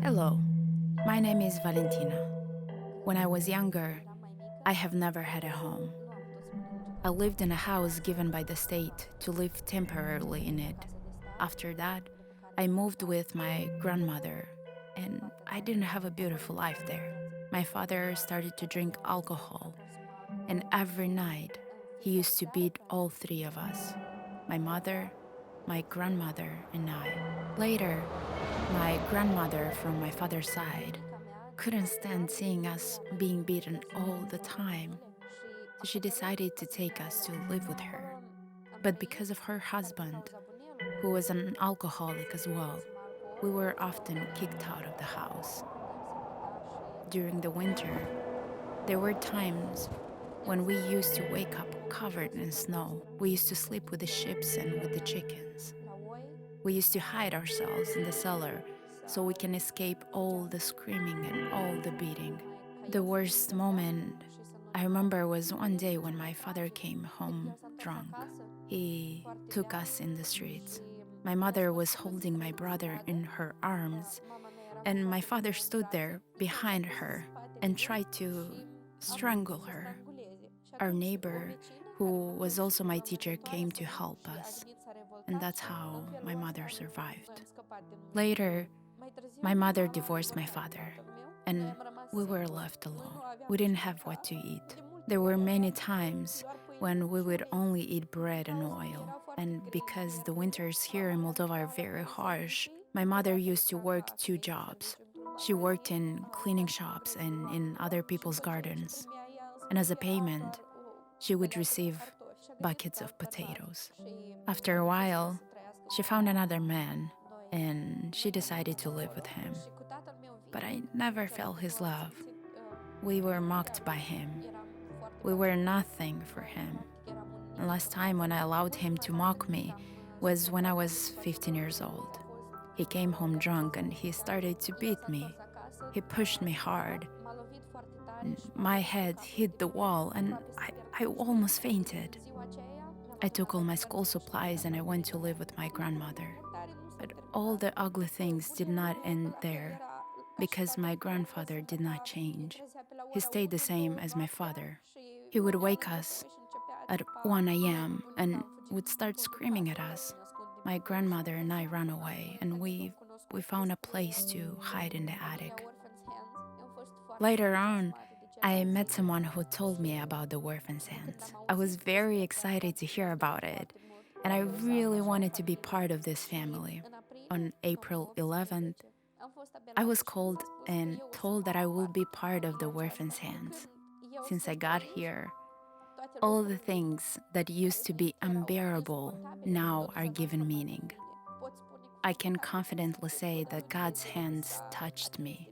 Hello, my name is Valentina. When I was younger, I have never had a home. I lived in a house given by the state to live temporarily in it. After that, I moved with my grandmother, and I didn't have a beautiful life there. My father started to drink alcohol, and every night he used to beat all three of us: my mother, my grandmother, and I. Later, my grandmother from my father's side couldn't stand seeing us being beaten all the time, so she decided to take us to live with her. But because of her husband, who was an alcoholic as well, we were often kicked out of the house. During the winter, there were times when we used to wake up covered in snow. We used to sleep with the sheep and with the chickens. We used to hide ourselves in the cellar so we can escape all the screaming and all the beating. The worst moment I remember was one day when my father came home drunk. He took us in the streets. My mother was holding my brother in her arms, and my father stood there behind her and tried to strangle her. Our neighbor, who was also my teacher, came to help us, and that's how my mother survived. Later, my mother divorced my father, and we were left alone. We didn't have what to eat. There were many times when we would only eat bread and oil, and because the winters here in Moldova are very harsh, my mother used to work two jobs. She worked in cleaning shops and in other people's gardens, and as a payment, she would receive buckets of potatoes. After a while, she found another man and she decided to live with him. But I never felt his love. We were mocked by him. We were nothing for him. The last time when I allowed him to mock me was when I was 15 years old. He came home drunk and he started to beat me. He pushed me hard. My head hit the wall and I almost fainted. I took all my school supplies and I went to live with my grandmother. But all the ugly things did not end there, because my grandfather did not change. He stayed the same as my father. He would wake us at 1 a.m. and would start screaming at us. My grandmother and I ran away, and we found a place to hide in the attic. Later on, I met someone who told me about the orphan's hands. I was very excited to hear about it, and I really wanted to be part of this family. On April 11th, I was called and told that I will be part of the orphan's hands. Since I got here, all the things that used to be unbearable now are given meaning. I can confidently say that God's hands touched me.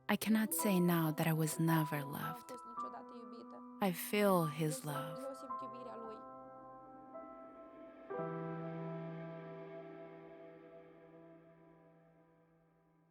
I cannot say now that I was never loved. I feel His love.